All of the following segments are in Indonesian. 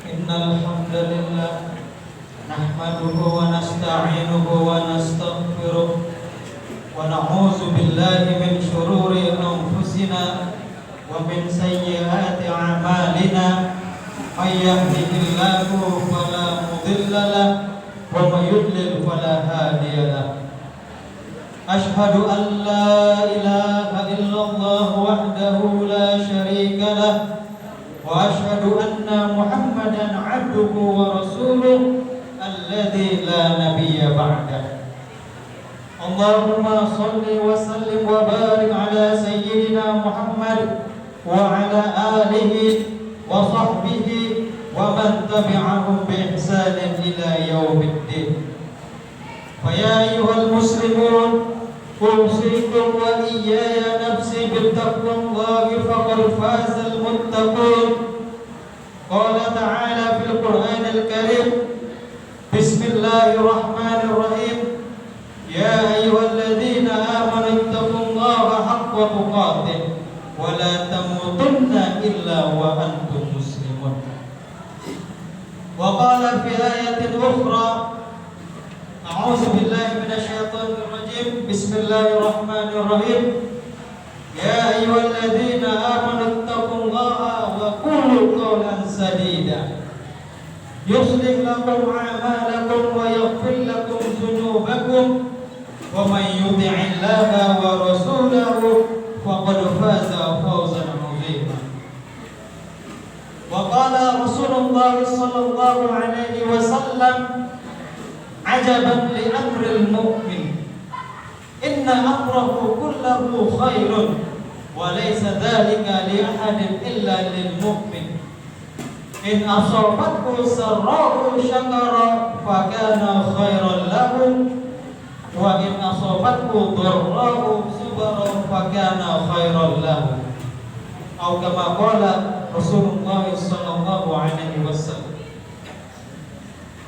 Innal hamdalillah nahmaduhu wa nasta'inuhu wa nastaghfiruh wa na'udzu billahi min shururi anfusina wa min sayyiati a'malina may yahdihillahu fala mudilla lahu wa may yudlil fala hadiya lahu. Ashhadu an la ilaha illallah wahdahu la syarika lahu wa ashhadu anna Muhammadan 'abduhu wa rasuluh alladzi la nabiyya ba'dah. Allahumma shalli wa sallim wa barik ala sayyidina Muhammad wa ala alihi wa sahbihi wa man tabi'ahum bi ihsanin ila yaumiddin. Fa ya ayyuhal muslimun usikum wa iyaya nafsi bittaqwallahi faqad fazal muttaqun. Qala ta'ala fil Qur'anil Karim, Bismillahirrahmanirrahim, ya ayyuhalladzina amanu ittaqullaha haqqa tuqatih wa la tamutunna illa wa antum muslimun. Wa qala fi ayatin ukhra, a'udzu billahi minasyaitonir rajim, bismillahirrahmanirrahim, ya ayyuhalladzina amanu ittaqullaha wa qulu qawlan sadida yuslih lakum a'malakum wa yaghfir lakum dhunubakum wa may yuti'illaha wa rasulahu faqad faza fawzan 'azima. Wa qala Rasulullah sallallahu alaihi wasallam, ajaban li amril mu'min, inna amrahu kullahu khairun wa laysa dhalika li ahadin illa lil mu'min. In asabathu sarra'u syakara fa kana khairan lahu wa in asabathu dharra'u sabara fa kana khairan lahu. Atau kama qala Rasulullah sallallahu alaihi wasallam.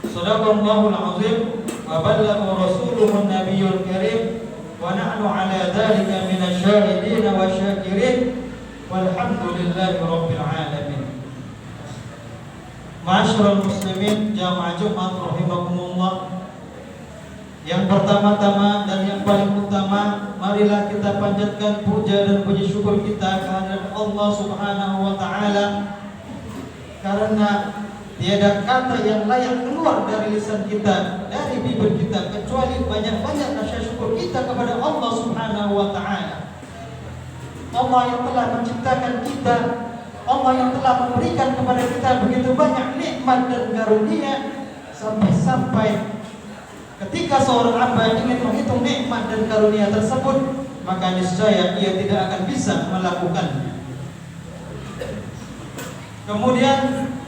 Sadaqallahul azim wa ballagha rasuluhun nabiyyul karim wa nahnu ala dhalika minasy syahidin wa syakirin walhamdulillahi rabbil alamin. Ma'asyiral muslimin jamaah Jumat rahimakumullah. Yang pertama-tama dan yang paling utama, marilah kita panjatkan puja dan puji syukur kita kehadirat Allah Subhanahu wa taala, karena tiada kata yang layak keluar dari lisan kita, dari bibir kita, kecuali banyak-banyak rasa syukur kita kepada Allah Subhanahu wa taala. Allah yang telah menciptakan kita, Allah yang telah memberikan kepada kita begitu banyak nikmat dan karunia, sampai-sampai ketika seorang hamba ingin menghitung nikmat dan karunia tersebut, maka niscaya ia tidak akan bisa melakukannya. Kemudian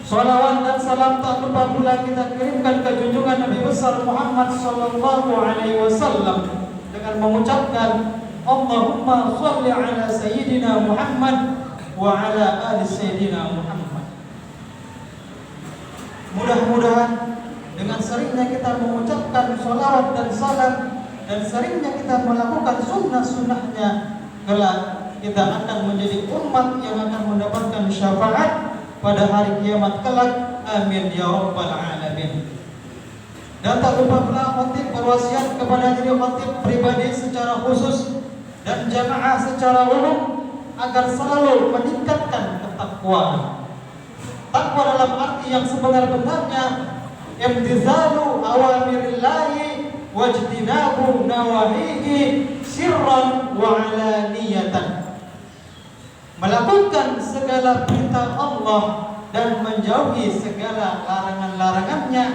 salawat dan salam tak lupa pula kita kirimkan ke junjungan Nabi besar Muhammad sallallahu alaihi wasallam dengan mengucapkan Allahumma shalli ala sayyidina Muhammad wa ala ali sayyidina Muhammad. Mudah-mudahan dengan seringnya kita mengucapkan salawat dan salam dan seringnya kita melakukan sunnah-sunnahnya, kelak kita akan menjadi umat yang akan mendapatkan syafaat pada hari kiamat kelak. Amin ya rabbal alamin. Dan tak lupa pula khatib berwasiat kepada diri khatib pribadi secara khusus dan jamaah secara umum agar selalu meningkatkan ketakwaan. Takwa dalam arti yang sebenar-benarnya, imtizalu awamirillahi wajtinabu nawahihi sirran wa alaniyatan. Melakukan segala perintah Allah dan menjauhi segala larangan-larangannya,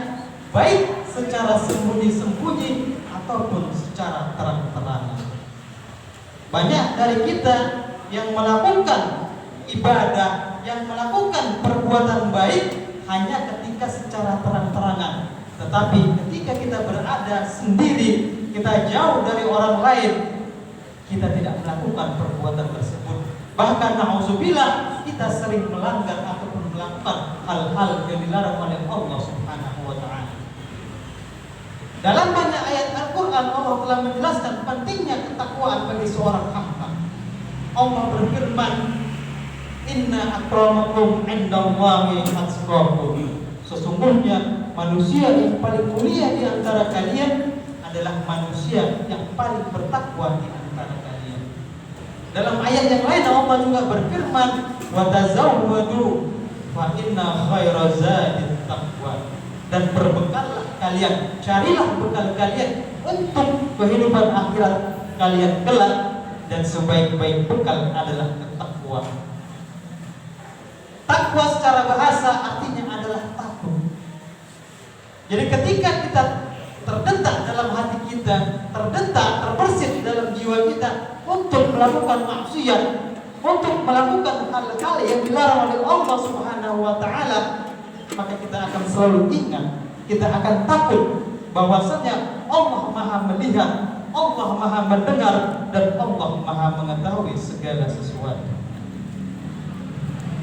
baik secara sembunyi-sembunyi ataupun secara terang-terangan. Banyak dari kita yang melakukan ibadah, yang melakukan perbuatan baik hanya ketika secara terang-terangan, tetapi ketika kita berada sendiri, kita jauh dari orang lain, kita tidak melakukan perbuatan tersebut. Bahkan na'udzubillah, kita sering melanggar ataupun melakukan hal-hal yang dilarang oleh Allah Subhanahu wa taala. Dalam banyak ayat Al-Quran, Allah telah menjelaskan pentingnya ketakwaan bagi seorang hamba. Allah berfirman, Inna akramakum indallahi atqakum. sesungguhnya manusia yang paling mulia di antara kalian adalah manusia yang paling bertakwa di antara kalian. Dalam ayat yang lain Allah juga berfirman, wa tazawwadu fa inna khairaz zadit taqwa. Dan berbekallah kalian, carilah bekal kalian untuk kehidupan akhirat kalian kelak, dan sebaik-baik bekal adalah ketakwaan. Takwa secara bahasa artinya adalah takut. Jadi ketika kita terdetak dalam hati kita, terdetak, terbersit dalam jiwa kita untuk melakukan maksiat, untuk melakukan hal-hal yang dilarang oleh Allah Subhanahu wa taala, maka kita akan selalu ingat, kita akan takut bahwasanya Allah Maha melihat, Allah Maha mendengar, dan Allah Maha mengetahui segala sesuatu.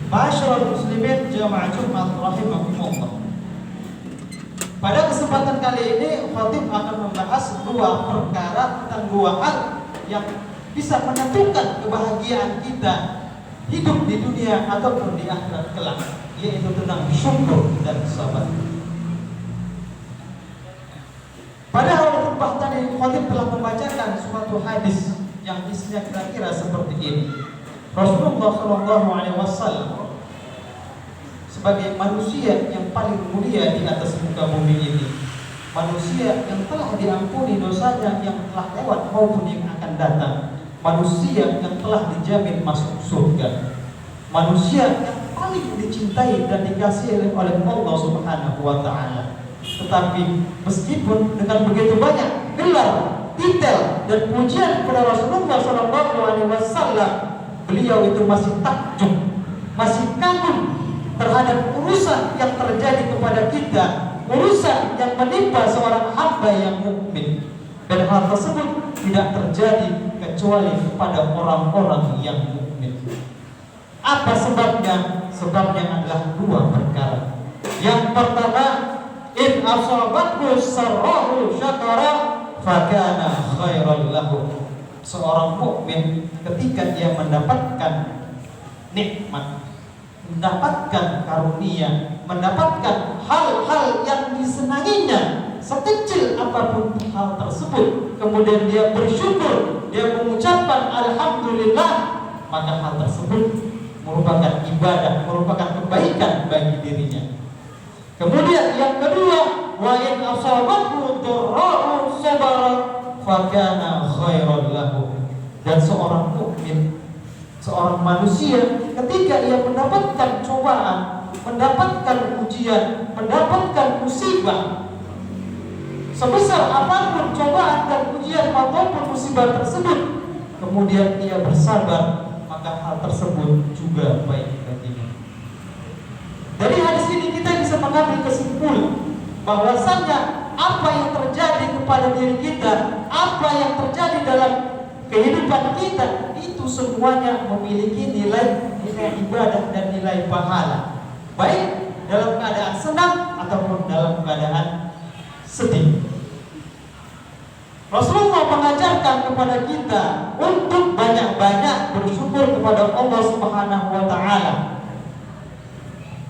Ma'asyiral muslimin jamaah Jumat rahimakumullah. Pada kesempatan kali ini khatib akan membahas dua perkara tentang dua hal yang bisa menentukan kebahagiaan kita hidup di dunia ataupun di akhirat kelak, yaitu tentang syukur dan sabar. Pada awal khutbah tadi khatib telah membacakan suatu hadis yang isinya kira-kira seperti ini. Rasulullah SAW sebagai manusia yang paling mulia di atas muka bumi ini, manusia yang telah diampuni dosanya yang telah lewat maupun yang akan datang, manusia yang telah dijamin masuk surga, manusia yang paling dicintai dan dikasihi oleh Allah Subhanahu wa taala. Tetapi meskipun dengan begitu banyak gelar, titel dan pujian kepada Rasulullah SAW, beliau itu masih takjub, masih kagum terhadap urusan yang terjadi kepada kita, urusan yang menimpa seorang hamba yang mukmin, dan hal tersebut tidak terjadi kecuali kepada orang-orang yang mukmin. Apa sebabnya? Sebabnya adalah dua perkara. Yang pertama, in asabathu sarrahu syakara fakana khairan lahu. Seorang mukmin ketika dia mendapatkan nikmat, mendapatkan karunia, mendapatkan hal-hal yang disenanginya, sekecil apapun hal tersebut, kemudian dia bersyukur, dia mengucapkan alhamdulillah, maka hal tersebut merupakan ibadah, merupakan kebaikan bagi dirinya. Kemudian yang kedua, wa in asabathu dharra'u sabara fakana khairan lahu. Dan seorang mukmin, seorang manusia ketika ia mendapatkan cobaan, mendapatkan ujian, mendapatkan musibah, sebesar apapun cobaan dan ujian maupun musibah tersebut, kemudian ia bersabar, maka hal tersebut juga baik baginya. Dari hadis ini kita bisa mengambil kesimpulan bahwasannya apa yang terjadi kepada diri kita, apa yang terjadi dalam kehidupan kita, itu semuanya memiliki nilai ibadah dan nilai pahala, baik dalam keadaan senang ataupun dalam keadaan sedih. Rasulullah mengajarkan kepada kita untuk banyak-banyak bersyukur kepada Allah Subhanahu wa taala.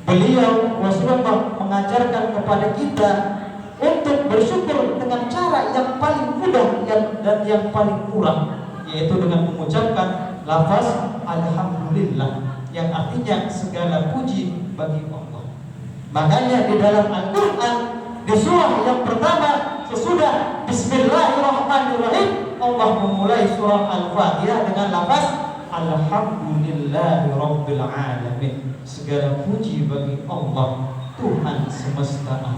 Beliau Rasulullah mengajarkan kepada kita untuk bersyukur dengan cara yang paling mudah dan yang paling murah, yaitu dengan mengucapkan lafaz alhamdulillah, yang artinya segala puji bagi Allah. Makanya di dalam Al-Quran, di surah yang pertama sesudah Bismillahirrahmanirrahim, Allah memulai surah Al-Fatihah dengan lafaz Alhamdulillahirabbil alamin. Segala puji bagi Allah, Tuhan semesta alam.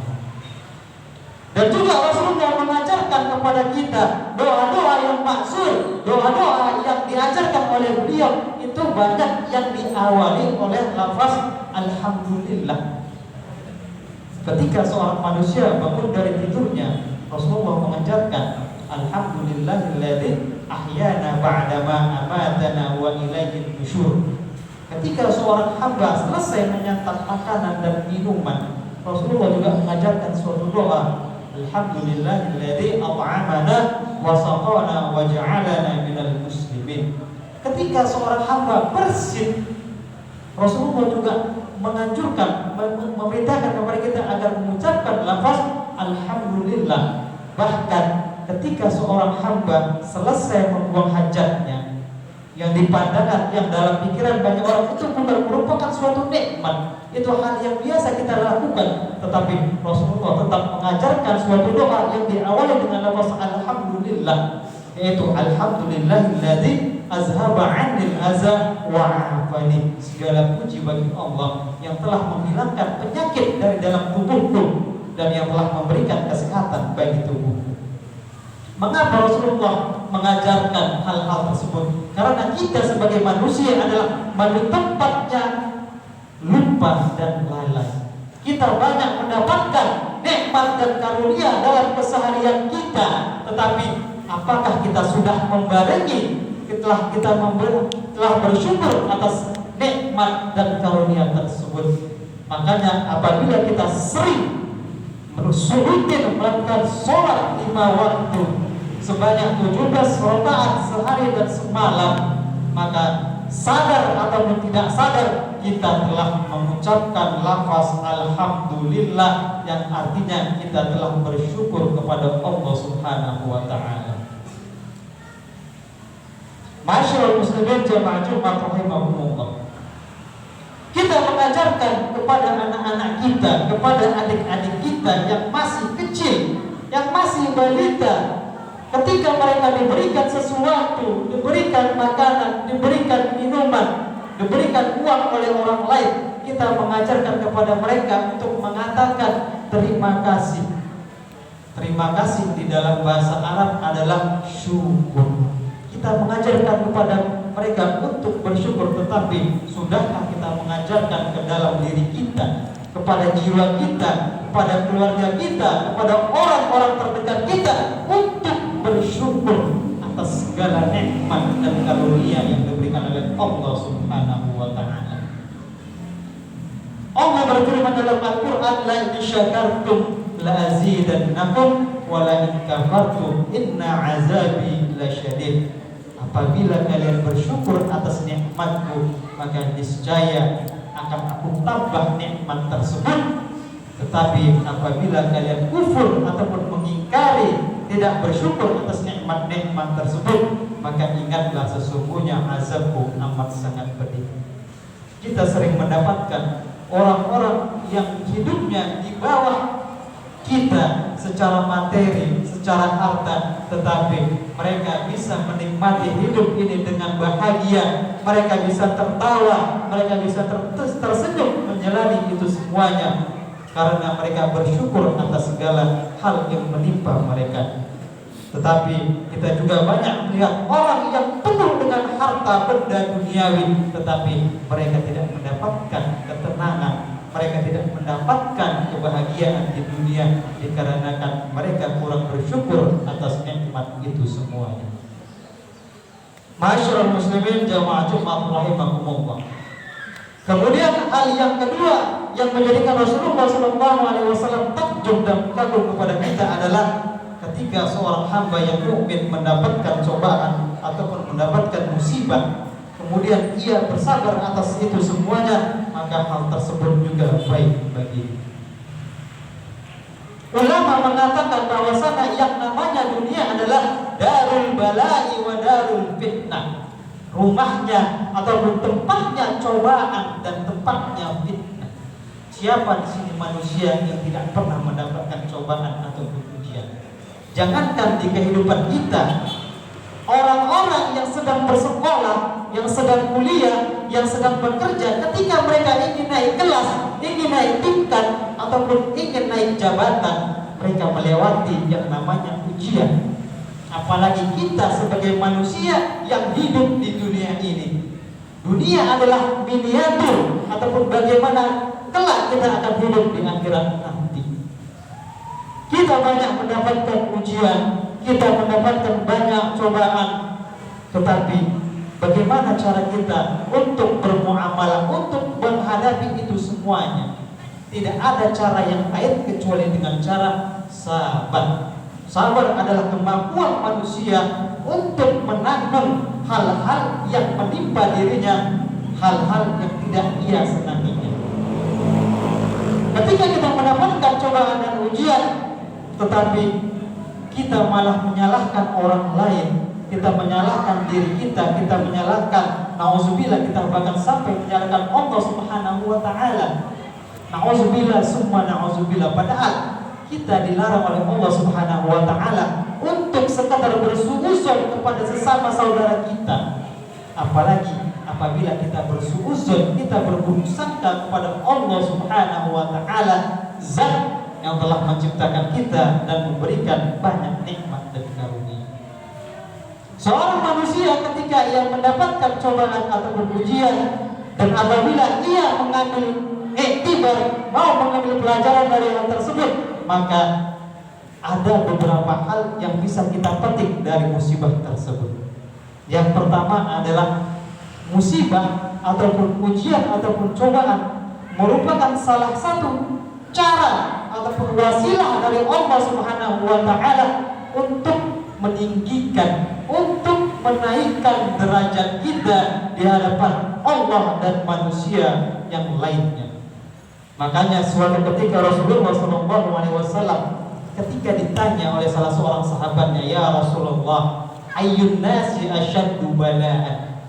Dan juga Rasulullah mengajarkan kepada kita doa-doa yang maksud, doa-doa yang diajarkan oleh beliau itu banyak yang diawali oleh lafaz alhamdulillah. Ketika seorang manusia bangun dari tidurnya, Rasulullah mengajarkan alhamdulillahilladzi ahyana ba'dama amatana wa ilaihin nusyur. Ketika seorang hamba selesai menyantap makanan dan minuman, Rasulullah juga mengajarkan suatu doa, alhamdulillahilladzi at'amana wa saqana wa ja'alana minal muslimin. Ketika seorang hamba bersih, Rasulullah juga menganjurkan, memerintahkan kepada kita agar mengucapkan lafaz alhamdulillah. Bahkan ketika seorang hamba selesai membuang hajatnya, yang dipandangkan, yang dalam pikiran banyak orang itu bukan merupakan suatu nikmat, itu hal yang biasa kita lakukan, tetapi Rasulullah tetap mengajarkan suatu doa yang diawali dengan lafaz alhamdulillah, yaitu alhamdulillahilladzi azhaba 'anil adza wa 'afani. Segala puji bagi Allah yang telah menghilangkan penyakit dari dalam tubuhku dan yang telah memberikan kesehatan bagi tubuhku. Mengapa Rasulullah mengajarkan hal-hal tersebut? Karena kita sebagai manusia adalah tempatnya lupa dan lalai. Kita banyak mendapatkan nikmat dan karunia dalam keseharian kita, tetapi apakah kita sudah membarengi, telah bersyukur atas nikmat dan karunia tersebut? Makanya apabila kita sering rutin melakukan sholat 5 waktu sebanyak 17 rakaat sehari dan semalam, maka sadar atau tidak sadar kita telah mengucapkan lafaz alhamdulillah, yang artinya kita telah bersyukur kepada Allah Subhanahu wa taala. Masyaallah muslimin jamaah Jumat rahimahumullah. Kita mengajarkan kepada anak-anak kita, kepada adik-adik kita yang masih kecil, yang masih balita, ketika mereka diberikan sesuatu, diberikan makanan, diberikan minuman, diberikan uang oleh orang lain, kita mengajarkan kepada mereka untuk mengatakan terima kasih. Terima kasih di dalam bahasa Arab adalah syukur. Kita mengajarkan kepada mereka untuk bersyukur, tetapi sudahkah kita mengajarkan ke dalam diri kita, kepada jiwa kita, kepada keluarga kita, kepada orang-orang terdekat kita untuk bersyukur atas segala nikmat dan karunia yang diberikan oleh Allah Subhanahu wa taala. Allah berfirman dalam Al-Qur'an, la in syakartum la azidannakum wa la in kafartum inna azabi lasyadid. Apabila kalian bersyukur atas nikmatku, maka niscaya akan aku tambah nikmat tersebut. Tetapi apabila kalian kufur ataupun mengingkari, tidak bersyukur atas nikmat-nikmat tersebut, maka ingatlah sesungguhnya azabku amat sangat pedih. Kita sering mendapatkan orang-orang yang hidupnya di bawah kita secara materi, secara harta, tetapi mereka bisa menikmati hidup ini dengan bahagia, mereka bisa tertawa, mereka bisa tersenyum menjalani itu semuanya karena mereka bersyukur atas segala hal yang menimpa mereka. Tetapi kita juga banyak melihat orang yang penuh dengan harta benda duniawi, tetapi mereka tidak mendapatkan ketenangan, mereka tidak mendapatkan kebahagiaan di dunia dikarenakan mereka kurang bersyukur atas nikmat itu semuanya. Masyaallah muslimin jamaah Jumat rahimakumullah. Kemudian hal yang kedua yang menjadikan Rasulullah SAW takjub dan kagum kepada kita adalah ketika seorang hamba yang mukmin mendapatkan cobaan ataupun mendapatkan musibah, kemudian ia bersabar atas itu semuanya, maka hal tersebut juga baik bagi. Ulama mengatakan bahwasanya yang namanya dunia adalah darul bala'i wa darul fitnah, rumahnya ataupun tempatnya cobaan dan tempatnya fitnah. Siapa di sini manusia yang tidak pernah mendapatkan cobaan ataupun ujian? Jangankan di kehidupan kita, orang-orang yang sedang bersekolah, yang sedang kuliah, yang sedang bekerja, ketika mereka ingin naik kelas, ingin naik tingkat, ataupun ingin naik jabatan, mereka melewati yang namanya ujian. Apalagi kita sebagai manusia yang hidup di dunia ini. Dunia adalah miniatur ataupun bagaimana kelak kita akan hidup di akhirat nanti. Kita banyak mendapatkan ujian, kita mendapatkan banyak cobaan, tetapi bagaimana cara kita untuk bermuamalah, untuk menghadapi itu semuanya? Tidak ada cara yang lain kecuali dengan cara sabar. Sabar adalah kemampuan manusia untuk menanggung hal-hal yang menimpa dirinya, hal-hal yang tidak ia senanginya. Ketika kita mendapatkan cobaan dan ujian, tetapi kita malah menyalahkan orang lain, kita menyalahkan diri kita menyalahkan, na'udzubillah, kita bahkan sampai menyalahkan Allah Subhanahu wa Ta'ala. Na'udzubillah summa na'udzubillah. Padahal kita dilarang oleh Allah Subhanahu wa Ta'ala untuk sekadar bersuuzon kepada sesama saudara kita. Apalagi apabila kita bersuuzon, kita berburuk sangka kepada Allah Subhanahu wa Ta'ala, zat yang telah menciptakan kita dan memberikan banyak nikmat dan karunia. Seorang manusia ketika ia mendapatkan cobaan atau ujian, dan apabila ia mengambil iktibar, mau mengambil pelajaran dari hal tersebut, maka ada beberapa hal yang bisa kita petik dari musibah tersebut. Yang pertama adalah musibah ataupun ujian ataupun cobaan merupakan salah satu cara ataupun wasilah dari Allah Subhanahu wa Ta'ala untuk meninggikan, untuk menaikkan derajat kita di hadapan Allah dan manusia yang lainnya. Makanya suatu ketika Rasulullah SAW ketika ditanya oleh salah seorang sahabatnya, "Ya Rasulullah, ayyun nasi asyaddu bala'an?"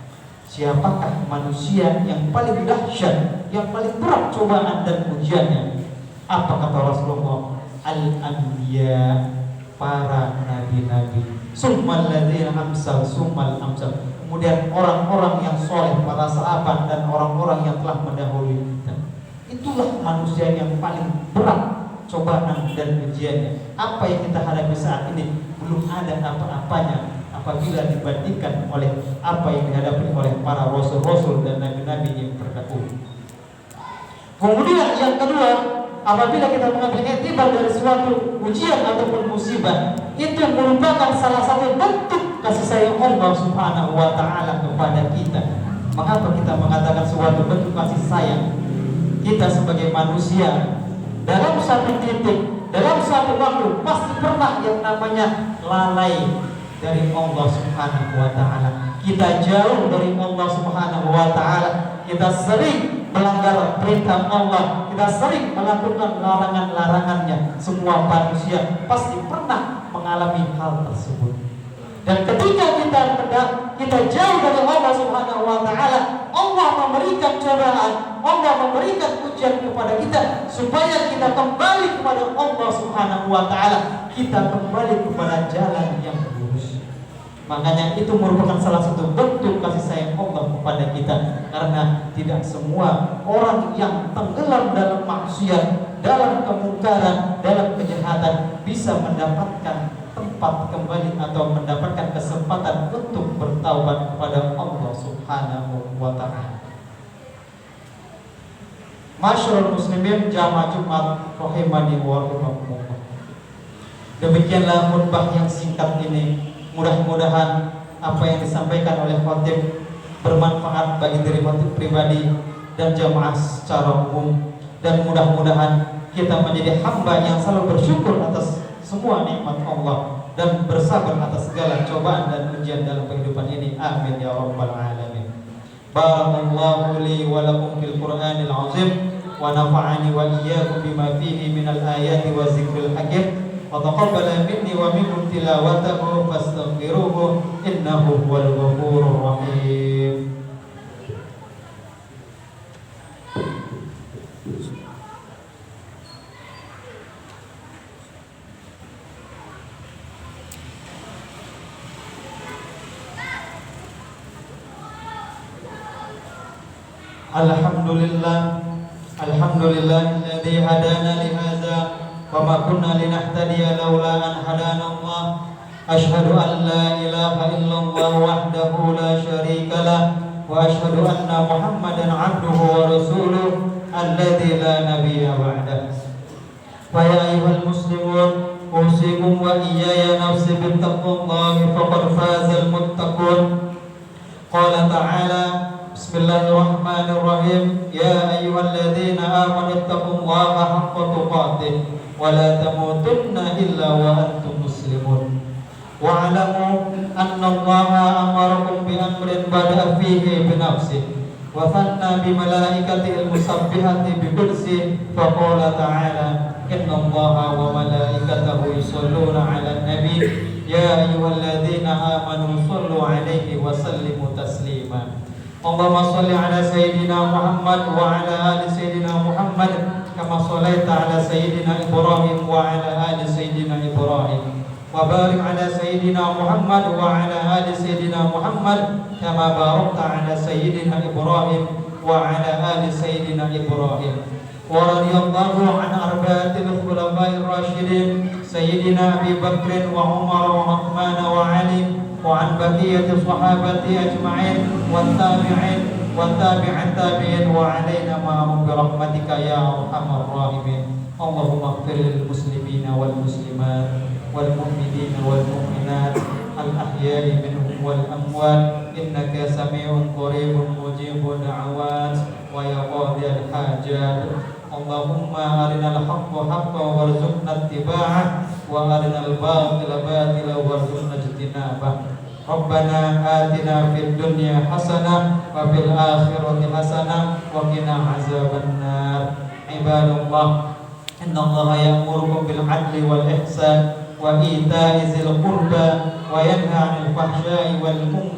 Siapakah manusia yang paling dahsyat, yang paling berat cobaan dan ujiannya? Apa kata Rasulullah? Al-anbiya, para nabi-nabi. Summal ladzina amsal, summal amsal. Kemudian orang-orang yang soleh, para sahabat dan orang-orang yang telah mendahului kita. Itulah manusia yang paling berat cobaan dan ujiannya. Apa yang kita hadapi saat ini belum ada apa-apanya apabila dibandingkan oleh apa yang dihadapi oleh para rasul-rasul dan nabi-nabi yang terdahulu. Kemudian yang kedua, apabila kita mengambil iktibar dari suatu ujian ataupun musibah, itu merupakan salah satu bentuk kasih sayang Allah Subhanahu wa Ta'ala kepada kita. Mengapa kita mengatakan suatu bentuk kasih sayang? Kita sebagai manusia dalam satu titik, dalam satu waktu pasti pernah yang namanya lalai dari Allah Subhanahu wa Ta'ala. Kita jauh dari Allah Subhanahu wa Ta'ala. Kita sering melanggar perintah Allah, kita sering melakukan larangan-larangannya. Semua manusia pasti pernah mengalami hal tersebut. Dan ketika kita jauh dari Allah Subhanahu wa Ta'ala, Allah memberikan cobaan, Allah memberikan ujian kepada kita supaya kita kembali kepada Allah Subhanahu wa Ta'ala, kita kembali kepada jalan yang lurus. Makanya itu merupakan salah satu bentuk kasih sayang Allah kepada kita, karena tidak semua orang yang tenggelam dalam maksiat, dalam kemungkaran, dalam kejahatan bisa mendapatkan tempat kembali atau mendapatkan kesempatan untuk bertaubat kepada Allah Subhanahu wa Ta'ala. Masyarul muslimin jamaah Jumat rahimani wa rahimakumullah. Demikianlah khutbah yang singkat ini. Mudah-mudahan apa yang disampaikan oleh khatib bermanfaat bagi diri khatib pribadi dan jamaah secara umum, dan mudah-mudahan kita menjadi hamba yang selalu bersyukur atas semua nikmat Allah dan bersabar atas segala cobaan dan ujian dalam kehidupan ini. Amin ya rabbal alamin. Barakallahu li wa lakum fil Qur'anil azim wa nafa'ani wa iyyakum bima fihi minal ayati wa zikril hakim. Wa taqabbala minni wa minkum tilawatahu fastaghfiruhu innahu huwal ghafurur rahim. Alhamdulillahilladzi hadana li hadza wa ma kunna linahtadiya laula an hadana Allah. Asyhadu an la ilaha illallah wahdahu la syarika lah wa asyhadu anna Muhammadan 'abduhu wa rasuluh alladzi la nabiyya ba'dah. Fa ya ayyuhal muslimun usikum wa iyaya nafsi bittaqwallahi faqad fazal muttaqun. Qala ta'ala Bismillahirrahmanirrahim. Ya ayyuhalladzina amanu ittaqullaha haqqa tuqatih wa la tamutunna illa wa antum muslimun. Wa'lamu anna Allaha amarakum bi amrin bada'a fihi bi nafsihi وثنى بملائكته المسبحة بقدسه فقال تعالى إن الله وملائكته يصلون على النبي يا أيها الذين آمنوا صلوا عليه وسلموا تسليما اللهم صل على سيدنا محمد وعلى آل سيدنا محمد كما صليت على سيدنا إبراهيم وعلى آل سيدنا إبراهيم وبارك على سيدنا محمد وعلى آل سيدنا محمد كما باركت على سيدنا إبراهيم وعلى آل سيدنا إبراهيم ورضي الله عن أربعة الخلفاء الراشدين سيدنا أبي بكر وعمر وعثمان وعلي وعن بقية الصحابة أجمعين والتابعين وتابع التابعين وعلينا معهم برحمتك يا أرحم الراحمين اللهم اغفر للمسلمين والمسلمات والمؤمنين والمؤمنات الأحياء منهم والأموات إنك سميع قريب مجيب دعوات ويا قاضي الحاجات اللهم أرنا الحق حقا وارزقنا اتباعه وأرنا الباطل باطلا وارزقنا اجتنابه ربنا آتنا في الدنيا حسنة وفي الآخرة حسنة وقنا عذاب النار عباد الله إن الله يأمركم بالعدل والإحسان وإيتاء ذي القربى وينهى عن الفحشاء والمنكر